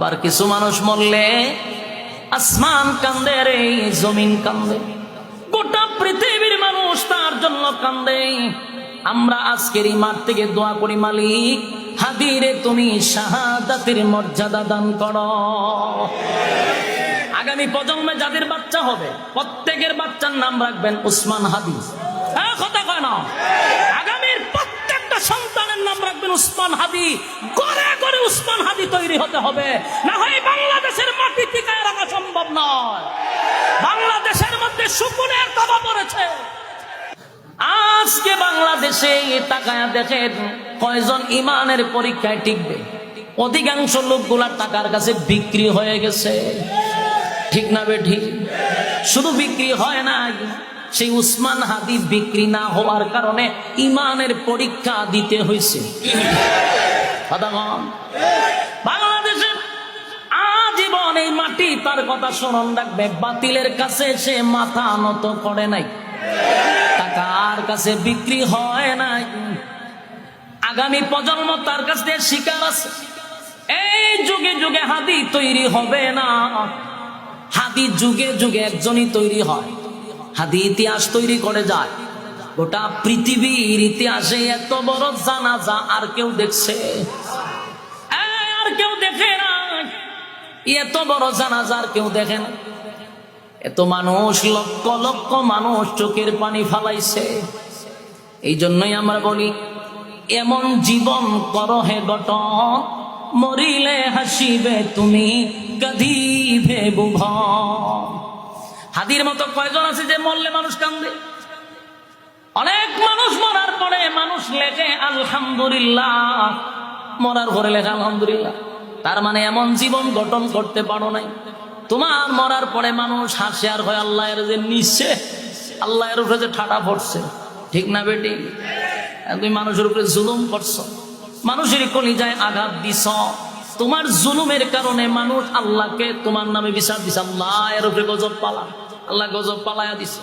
আর কিছু মানুষ মরলে আসমান কান্দে রে, জমিন কান্দে, গোটা পৃথিবীর মানুষ তার জন্য কান্দে। আমরা আজকের এই মাঠ থেকে দোয়া করি, মালিক হাদিরে তুমি শাহাদাতের মর্যাদা দান করো। আগামী প্রজন্মে যাদের বাচ্চা হবে প্রত্যেকের বাচ্চার নাম রাখবেন উসমান হাদি। হ্যাঁ, কথা কয় না? আগামীর প্রত্যেকটা সন্তানের নাম রাখবেন উসমান হাদি। ঘরে ঘরে উসমান হাদি তৈরি হতে হবে, না হয় বাংলাদেশের মাটি টিকায় রাখা সম্ভব নয়। বাংলাদেশের মধ্যে শকুনের থাবা পড়েছে। আজকে বাংলাদেশে তাকায়া দেখেন কয়জন ইমানের পরীক্ষায় টিকবে। অধিকাংশ লোকগুলা টাকার কাছে বিক্রি হয়ে গেছে, ঠিক না বেঠিক? শুধু বিক্রি হয় না, সেই উসমান হাদি বিক্রি না হওয়ার কারণে ইমানের পরীক্ষা দিতে হয়েছে। বাংলাদেশের আজীবন এই মাটি তার কথা স্মরণ রাখবে, বাতিলের কাছে সে মাথা নত করে নাই, টাকার কাছে বিক্রি হয় নাই। আগামী প্রজন্ম তার কাছ থেকে শিকার আছে। এই যুগে যুগে হাদি তৈরি হবে না, হাদি যুগে যুগে একজনই তৈরি হয়। হাদি ইতিহাস তৈরি করে যায়। গোটা পৃথিবীর ইতিহাসে এত বড় জানাজা আর কেউ দেখছে? আর কেউ দেখে না। এত বড় জানাজা আর কেউ দেখে না। এত মানুষ, লক্ষ লক্ষ মানুষ চোখের পানি ফালাইছে। এই জন্যই আমরা বলি, এমন জীবন করো হে গঠন, মরিলে হাসিবে তুমি কাঁদিবে ভুবন। হাদির মতো কয়জন আছে যে মরলে মানুষ কান্দে? অনেক মানুষ মরার পরে মানুষ লেখে আলহামদুলিল্লাহ, মরার পরে লেখে আলহামদুলিল্লাহ। তার মানে এমন জীবন গঠন করতে পারো নাই। তোমার মরার পরে মানুষ হাসে আর হয় আল্লাহ এর যে নিচ্ছে, আল্লাহ এর উপরে যে ঠাডা পড়ছে, ঠিক না বেটি? তুমি মানুষের উপরে জুলুম করছো, মানুষের কলিজায় আঘাত দিছ। তোমার জুলুমের কারণে মানুষ আল্লাহকে তোমার নামে বিচার দিছে, আল্লাহ এর উপরে গজব পালা, আল্লাহ গজব পালায়া দিছে।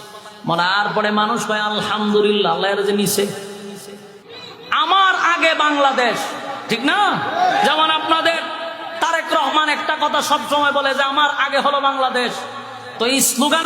মরার পরে মানুষ কয় আলহামদুলিল্লাহ, আল্লাহ এর যে নিছে। আমার আগে বাংলাদেশ, ঠিক না? যেমন আপনাদের তারেক রহমান একটা কথা সব সময় বলে যে আমার আগে হলো বাংলাদেশ। তো এই স্লোগান